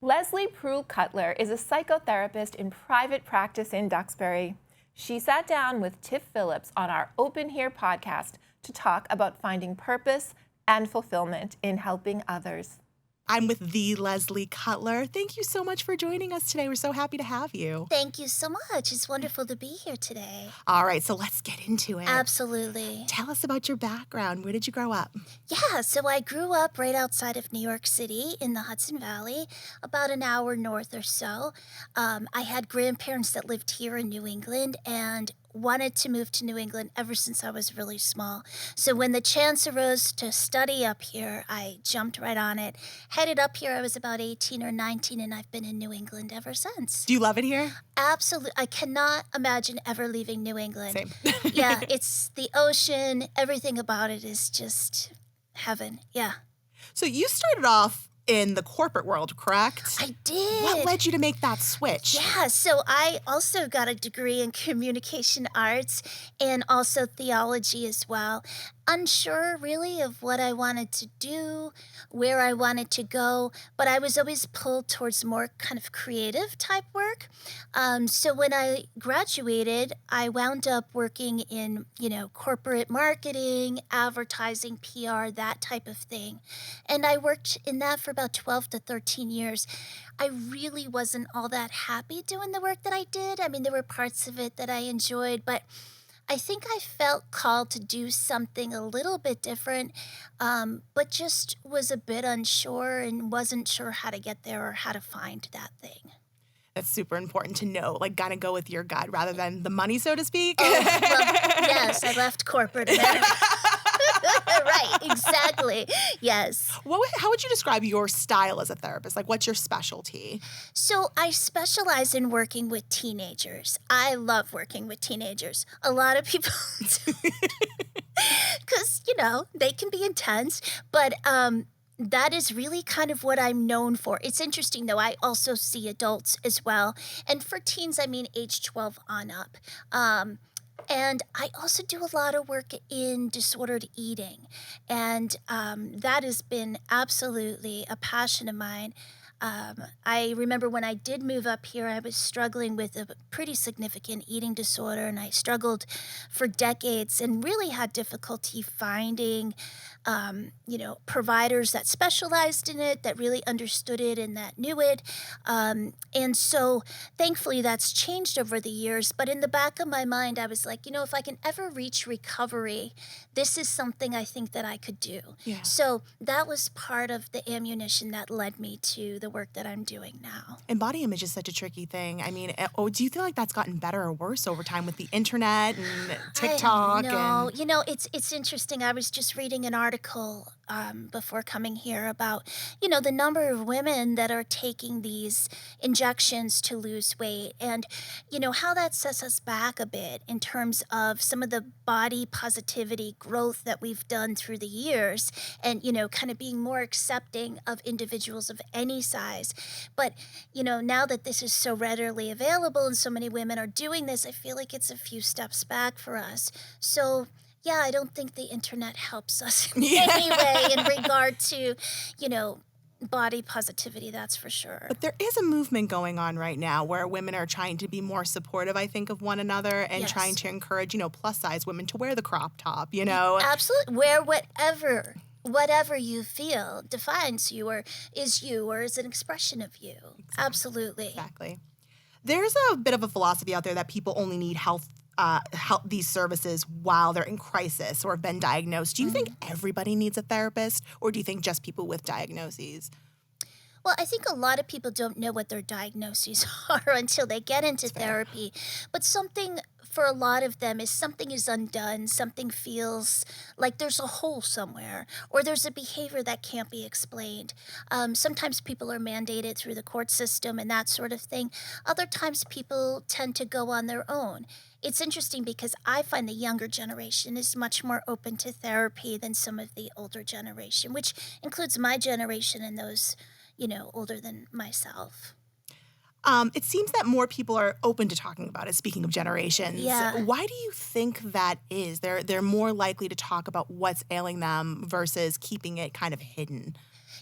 Leslie Proulx Cutler is a psychotherapist in private practice in Duxbury. She sat down with Tiff Phillips on our Open Here podcast to talk about finding purpose and fulfillment in helping others. I'm with the Leslie Cutler. Thank you so much for joining us today. We're so happy to have you. Thank you so much. It's wonderful to be here today. All right, so let's get into it. Absolutely. Tell us about your background. Where did you grow up? Yeah, so I grew up right outside of New York City in the Hudson Valley, about an hour north or so. I had grandparents that lived here in New England and wanted to move to New England ever since I was really small. So when the chance arose to study up here, I jumped right on it. Headed up here, I was about 18 or 19, and I've been in New England ever since. Do you love it here? Absolutely. I cannot imagine ever leaving New England. Same. Yeah, it's the ocean. Everything about it is just heaven. Yeah. So you started off in the corporate world, correct? I did. What led you to make that switch? Yeah, so I also got a degree in communication arts and also theology as well. Unsure really of what I wanted to do, where I wanted to go, but I was always pulled towards more kind of creative type work. So when I graduated, I wound up working in, corporate marketing, advertising, PR, that type of thing. And I worked in that for about 12 to 13 years. I really wasn't all that happy doing the work that I did. I mean, there were parts of it that I enjoyed, but I think I felt called to do something a little bit different, but just was a bit unsure and wasn't sure how to get there or how to find that thing. That's super important to know, kind of go with your gut rather than the money, so to speak. Oh, well, yes, I left corporate America. Right, exactly. Yes. How would you describe your style as a therapist? What's your specialty? So I specialize in working with teenagers. I love working with teenagers. A lot of people do. Because, they can be intense, but that is really kind of what I'm known for. It's interesting, though. I also see adults as well. And for teens, I mean age 12 on up. And I also do a lot of work in disordered eating. And that has been absolutely a passion of mine. I remember when I did move up here, I was struggling with a pretty significant eating disorder, and I struggled for decades and really had difficulty finding, providers that specialized in it, that really understood it and that knew it. And so thankfully that's changed over the years. But in the back of my mind, I was like, if I can ever reach recovery, this is something I think that I could do. Yeah. So that was part of the ammunition that led me to the work that I'm doing now. And body image is such a tricky thing. I mean, do you feel like that's gotten better or worse over time with the internet and TikTok? No, it's interesting. I was just reading an article before coming here about, the number of women that are taking these injections to lose weight and, how that sets us back a bit in terms of some of the body positivity growth that we've done through the years and, kind of being more accepting of individuals of any size. But, now that this is so readily available and so many women are doing this, I feel like it's a few steps back for us. So yeah, I don't think the internet helps us in any way in regard to, body positivity, that's for sure. But there is a movement going on right now where women are trying to be more supportive, I think, of one another and trying to encourage, plus-size women to wear the crop top, Absolutely. Wear whatever you feel defines you or is an expression of you. Exactly. Absolutely. Exactly. There's a bit of a philosophy out there that people only need help these services while they're in crisis or have been diagnosed. Do you think everybody needs a therapist, or do you think just people with diagnoses? Well, I think a lot of people don't know what their diagnoses are until they get into therapy. But something for a lot of them is something is undone, something feels like there's a hole somewhere, or there's a behavior that can't be explained. Sometimes people are mandated through the court system and that sort of thing. Other times people tend to go on their own. It's interesting because I find the younger generation is much more open to therapy than some of the older generation, which includes my generation and those, older than myself. It seems that more people are open to talking about it, speaking of generations. Yeah. Why do you think that is? They're more likely to talk about what's ailing them versus keeping it kind of hidden.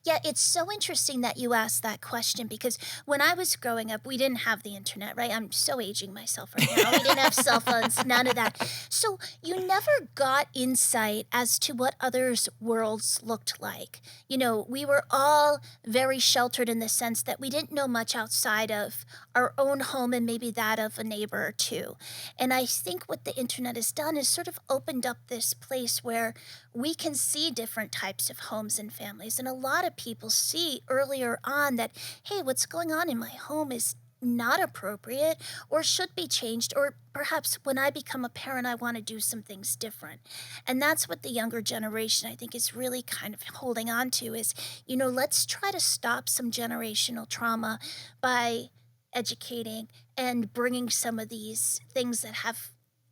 Yeah, it's so interesting that you asked that question because when I was growing up, we didn't have the internet, right? I'm so aging myself right now. We didn't have cell phones, none of that. So you never got insight as to what others' worlds looked like. We were all very sheltered in the sense that we didn't know much outside of our own home and maybe that of a neighbor or two. And I think what the internet has done is sort of opened up this place where we can see different types of homes and families. And a lot of people see earlier on that, hey, what's going on in my home is not appropriate or should be changed, or perhaps when I become a parent, I want to do some things different. And that's what the younger generation, I think, is really kind of holding on to is, let's try to stop some generational trauma by educating and bringing some of these things that have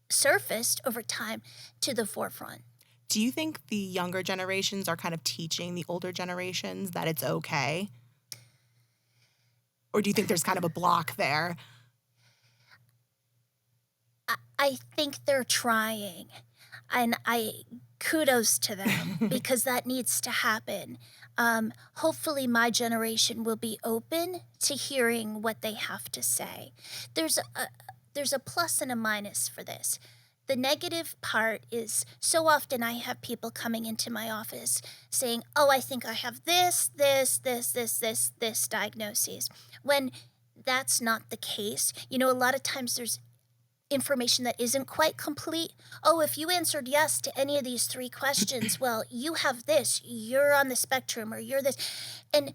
surfaced over time to the forefront. Do you think the younger generations are kind of teaching the older generations that it's okay? Or do you think there's kind of a block there? I think they're trying, and kudos to them because that needs to happen. Hopefully, my generation will be open to hearing what they have to say. There's a plus and a minus for this. The negative part is so often I have people coming into my office saying, oh, I think I have this diagnoses, when that's not the case. A lot of times there's information that isn't quite complete. Oh, if you answered yes to any of these 3 questions, well, you have this, you're on the spectrum, or you're this. And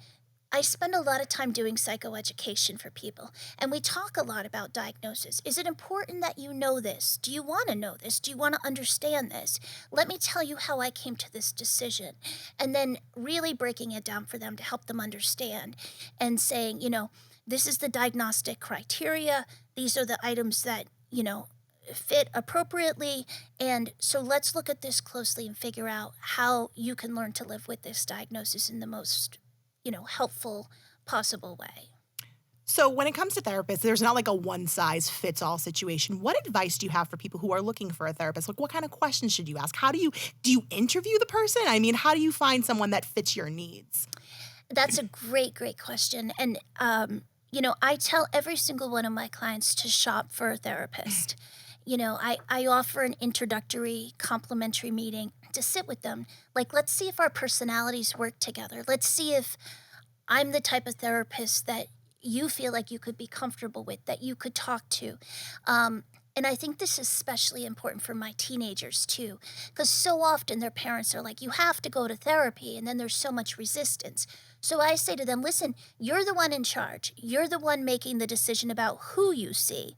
I spend a lot of time doing psychoeducation for people, and we talk a lot about diagnosis. Is it important that you know this? Do you want to know this? Do you want to understand this? Let me tell you how I came to this decision. And then really breaking it down for them to help them understand and saying, this is the diagnostic criteria. These are the items that, fit appropriately. And so let's look at this closely and figure out how you can learn to live with this diagnosis in the most helpful possible way. So when it comes to therapists, there's not like a one-size-fits-all situation. What advice do you have for people who are looking for a therapist? Like, what kind of questions should you ask? Do you interview the person? I mean, how do you find someone that fits your needs? That's a great question. And, I tell every single one of my clients to shop for a therapist. I offer an introductory complimentary meeting to sit with them. Like, let's see if our personalities work together. Let's see if I'm the type of therapist that you feel like you could be comfortable with, that you could talk to. And I think this is especially important for my teenagers too, because so often their parents are like, you have to go to therapy, and then there's so much resistance. So I say to them, listen, you're the one in charge. You're the one making the decision about who you see.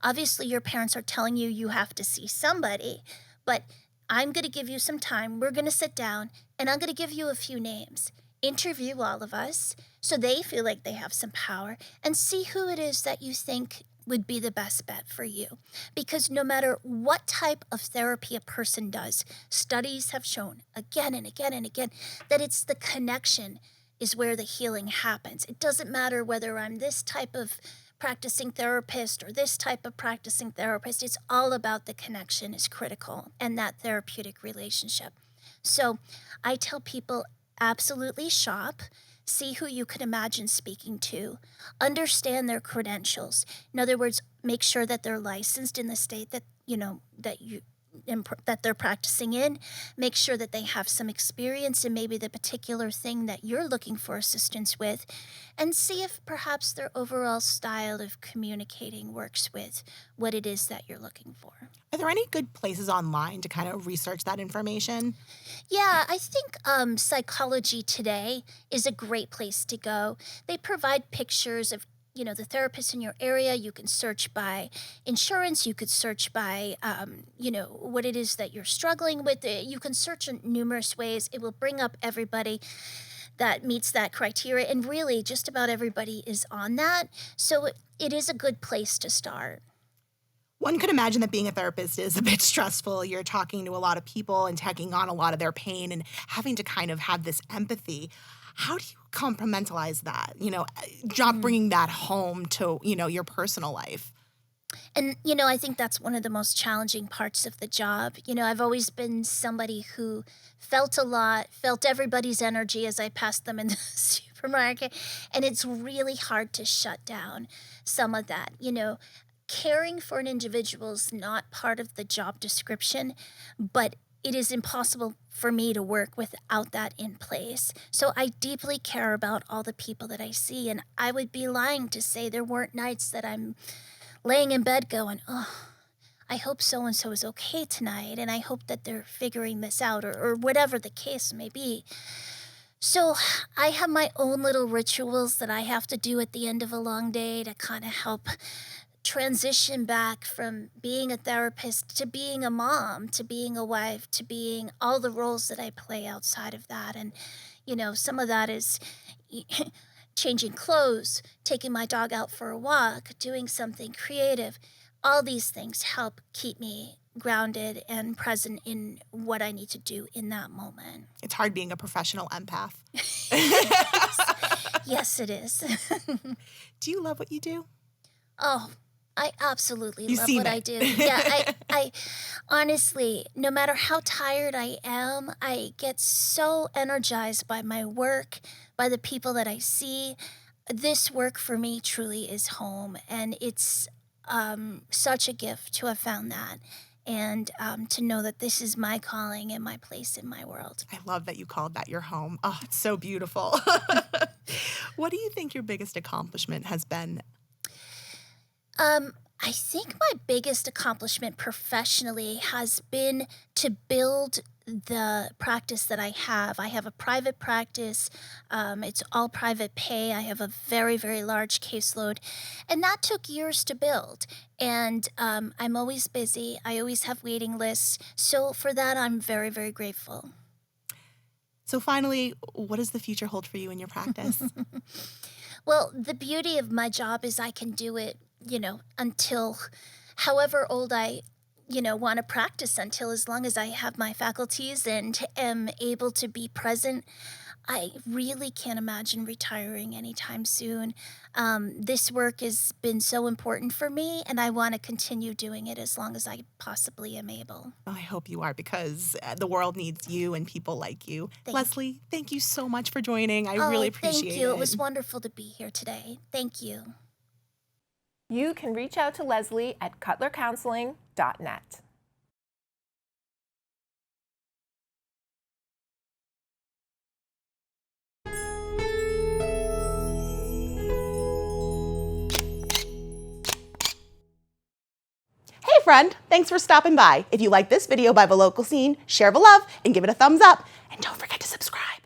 Obviously, your parents are telling you you have to see somebody, but I'm going to give you some time. We're going to sit down, and I'm going to give you a few names. Interview all of us so they feel like they have some power, and see who it is that you think would be the best bet for you. Because no matter what type of therapy a person does, studies have shown again and again and again that it's the connection is where the healing happens. It doesn't matter whether I'm this type of practicing therapist or this type of practicing therapist. It's all about the connection is critical and that therapeutic relationship. So I tell people absolutely shop, see who you can imagine speaking to, understand their credentials. In other words, make sure that they're licensed in the state that that they're practicing in. Make sure that they have some experience in maybe the particular thing that you're looking for assistance with, and see if perhaps their overall style of communicating works with what it is that you're looking for. Are there any good places online to kind of research that information? Yeah, I think Psychology Today is a great place to go. They provide pictures of the therapists in your area. You can search by insurance. You could search by, what it is that you're struggling with. You can search in numerous ways. It will bring up everybody that meets that criteria. And really, just about everybody is on that. So it is a good place to start. One could imagine that being a therapist is a bit stressful. You're talking to a lot of people and taking on a lot of their pain and having to kind of have this empathy. How do you compartmentalize that? Not bringing that home to, your personal life. And, I think that's one of the most challenging parts of the job. I've always been somebody who felt a lot, felt everybody's energy as I passed them in the supermarket. And it's really hard to shut down some of that. Caring for an individual is not part of the job description, but it is impossible for me to work without that in place. So I deeply care about all the people that I see, and I would be lying to say there weren't nights that I'm laying in bed going, oh, I hope so-and-so is okay tonight, and I hope that they're figuring this out, or whatever the case may be. So I have my own little rituals that I have to do at the end of a long day to kind of help transition back from being a therapist to being a mom, to being a wife, to being all the roles that I play outside of that. And, some of that is changing clothes, taking my dog out for a walk, doing something creative. All these things help keep me grounded and present in what I need to do in that moment. It's hard being a professional empath. Yes, it is. Do you love what you do? Oh, I absolutely You love seem what I it. do. Yeah, I honestly, no matter how tired I am, I get so energized by my work, by the people that I see. This work for me truly is home, and it's such a gift to have found that, and to know that this is my calling and my place in my world. I love that you called that your home. Oh, it's so beautiful. What do you think your biggest accomplishment has been? I think my biggest accomplishment professionally has been to build the practice that I have. I have a private practice. It's all private pay. I have a very, very large caseload. And that took years to build. And I'm always busy. I always have waiting lists. So for that, I'm very, very grateful. So finally, what does the future hold for you in your practice? Well, the beauty of my job is I can do it, until however old I, want to practice until, as long as I have my faculties and am able to be present. I really can't imagine retiring anytime soon. This work has been so important for me, and I want to continue doing it as long as I possibly am able. Well, I hope you are, because the world needs you and people like you. Leslie, thank you so much for joining. I really appreciate it. Thank you. It was wonderful to be here today. Thank you. You can reach out to Leslie at cutlercounseling.net. Hey friend, thanks for stopping by. If you like this video by The Local Scene, share the love and give it a thumbs up. And don't forget to subscribe.